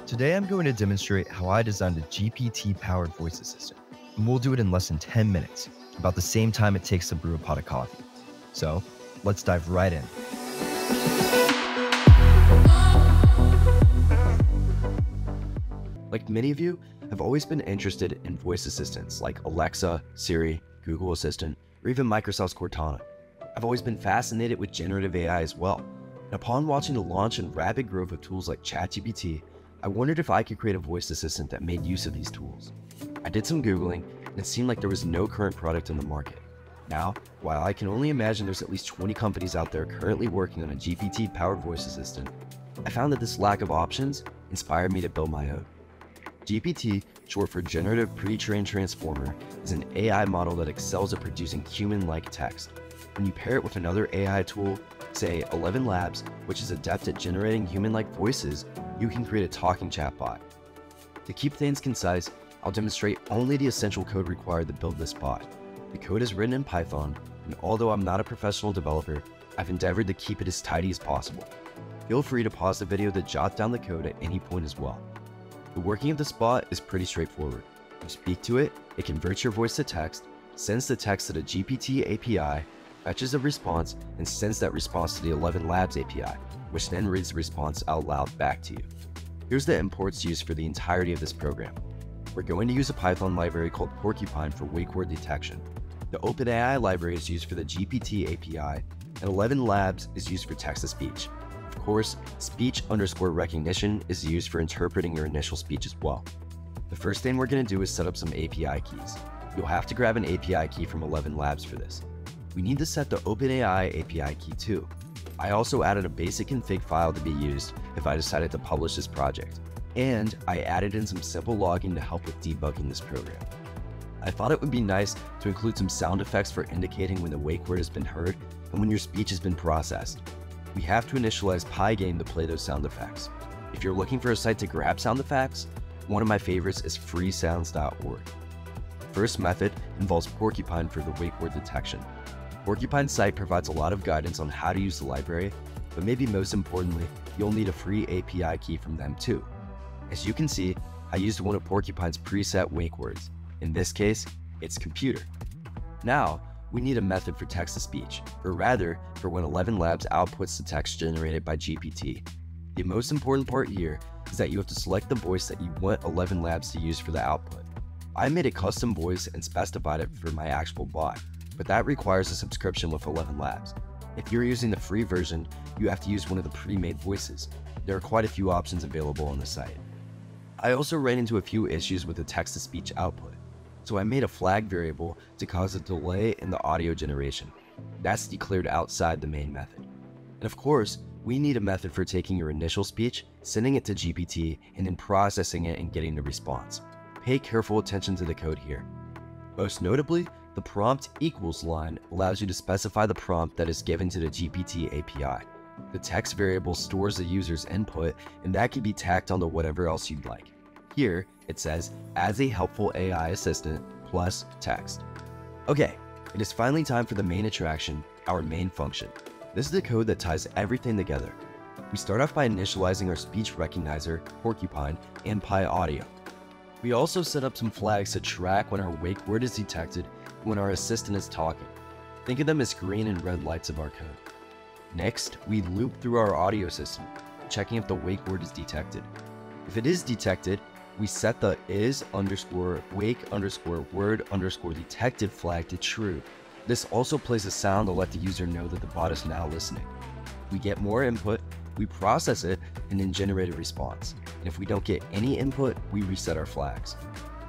Today I'm going to demonstrate how I designed a GPT-powered voice assistant, and we'll do it in less than 10 minutes, about the same time it takes to brew a pot of coffee. So, let's dive right in. Like many of you, I've always been interested in voice assistants like Alexa, Siri, Google Assistant, or even Microsoft's Cortana. I've always been fascinated with generative AI as well, and upon watching the launch and rapid growth of tools like ChatGPT, I wondered if I could create a voice assistant that made use of these tools. I did some Googling, and it seemed like there was no current product in the market. Now, while I can only imagine there's at least 20 companies out there currently working on a GPT-powered voice assistant, I found that this lack of options inspired me to build my own. GPT, short for Generative Pre-trained Transformer, is an AI model that excels at producing human-like text. When you pair it with another AI tool, say 11 Labs, which is adept at generating human-like voices, you can create a talking chatbot. To keep things concise, I'll demonstrate only the essential code required to build this bot. The code is written in Python, and although I'm not a professional developer, I've endeavored to keep it as tidy as possible. Feel free to pause the video to jot down the code at any point as well. The working of this bot is pretty straightforward. You speak to it, it converts your voice to text, sends the text to the GPT API, fetches a response, and sends that response to the 11 Labs API, which then reads the response out loud back to you. Here's the imports used for the entirety of this program. We're going to use a Python library called Porcupine for wake word detection. The OpenAI library is used for the GPT API, and 11 Labs is used for text-to-speech. Of course, speech_recognition is used for interpreting your initial speech as well. The first thing we're going to do is set up some API keys. You'll have to grab an API key from 11 Labs for this. We need to set the OpenAI API key too. I also added a basic config file to be used if I decided to publish this project, and I added in some simple logging to help with debugging this program. I thought it would be nice to include some sound effects for indicating when the wake word has been heard and when your speech has been processed. We have to initialize Pygame to play those sound effects. If you're looking for a site to grab sound effects, one of my favorites is freesounds.org. The first method involves Porcupine for the wake word detection. Porcupine's site provides a lot of guidance on how to use the library, but maybe most importantly, you'll need a free API key from them too. As you can see, I used one of Porcupine's preset wake words. In this case, it's computer. Now, we need a method for text-to-speech, or rather, for when 11 Labs outputs the text generated by GPT. The most important part here is that you have to select the voice that you want 11 Labs to use for the output. I made a custom voice and specified it for my actual bot, but that requires a subscription with 11 Labs. If you're using the free version, you have to use one of the pre-made voices. There are quite a few options available on the site. I also ran into a few issues with the text-to-speech output, so I made a flag variable to cause a delay in the audio generation. That's declared outside the main method. And of course, we need a method for taking your initial speech, sending it to GPT, and then processing it and getting the response. Pay careful attention to the code here. Most notably, the prompt equals line allows you to specify the prompt that is given to the GPT API. The text variable stores the user's input, and that can be tacked onto whatever else you'd like. Here, it says, as a helpful AI assistant, plus text. Okay, it is finally time for the main attraction, our main function. This is the code that ties everything together. We start off by initializing our speech recognizer, Porcupine, and PyAudio. We also set up some flags to track when our wake word is detected and when our assistant is talking. Think of them as green and red lights of our code. Next, we loop through our audio system, checking if the wake word is detected. If it is detected, we set the is_wake_word_detected flag to true. This also plays a sound to let the user know that the bot is now listening. We get more input, we process it, and then generate a response. And if we don't get any input, we reset our flags.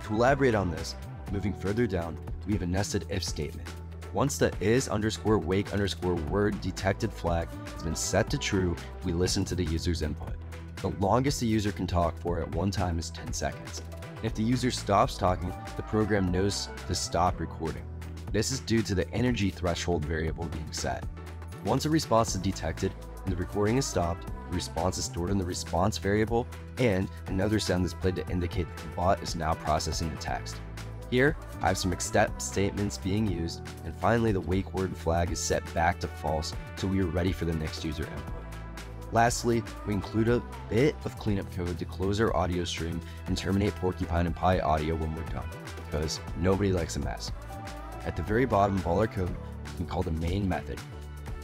To elaborate on this, moving further down, we have a nested if statement. Once the is_wake_word detected flag has been set to true, we listen to the user's input. The longest the user can talk for at one time is 10 seconds. If the user stops talking, the program knows to stop recording. This is due to the energy threshold variable being set. Once a response is detected and the recording is stopped, the response is stored in the response variable, and another sound is played to indicate that the bot is now processing the text. Here, I have some except statements being used, and finally the wake word flag is set back to false, so we are ready for the next user input. Lastly, we include a bit of cleanup code to close our audio stream and terminate Porcupine and Pi audio when we're done, because nobody likes a mess. At the very bottom of all our code, we call the main method.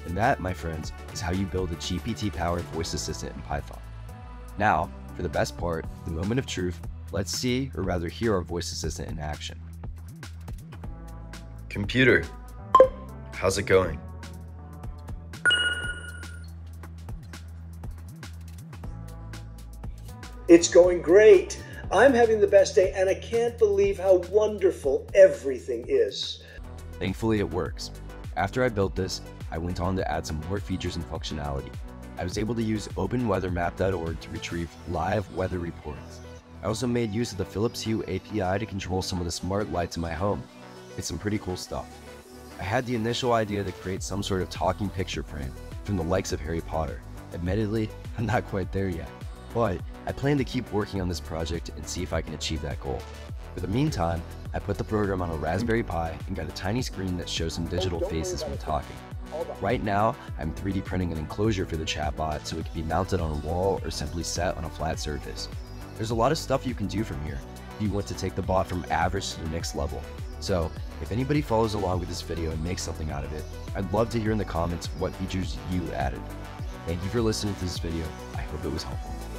And that, my friends, is how you build a GPT-powered voice assistant in Python. Now, for the best part, the moment of truth, let's see, or rather hear our voice assistant in action. Computer, how's it going? It's going great. I'm having the best day, and I can't believe how wonderful everything is. Thankfully, it works. After I built this, I went on to add some more features and functionality. I was able to use openweathermap.org to retrieve live weather reports. I also made use of the Philips Hue API to control some of the smart lights in my home. It's some pretty cool stuff. I had the initial idea to create some sort of talking picture frame from the likes of Harry Potter. Admittedly, I'm not quite there yet, but I plan to keep working on this project and see if I can achieve that goal. For the meantime, I put the program on a Raspberry Pi and got a tiny screen that shows some digital faces when talking. Right now, I'm 3D printing an enclosure for the chatbot so it can be mounted on a wall or simply set on a flat surface. There's a lot of stuff you can do from here if you want to take the bot from average to the next level. So, if anybody follows along with this video and makes something out of it, I'd love to hear in the comments what features you added. Thank you for listening to this video. I hope it was helpful.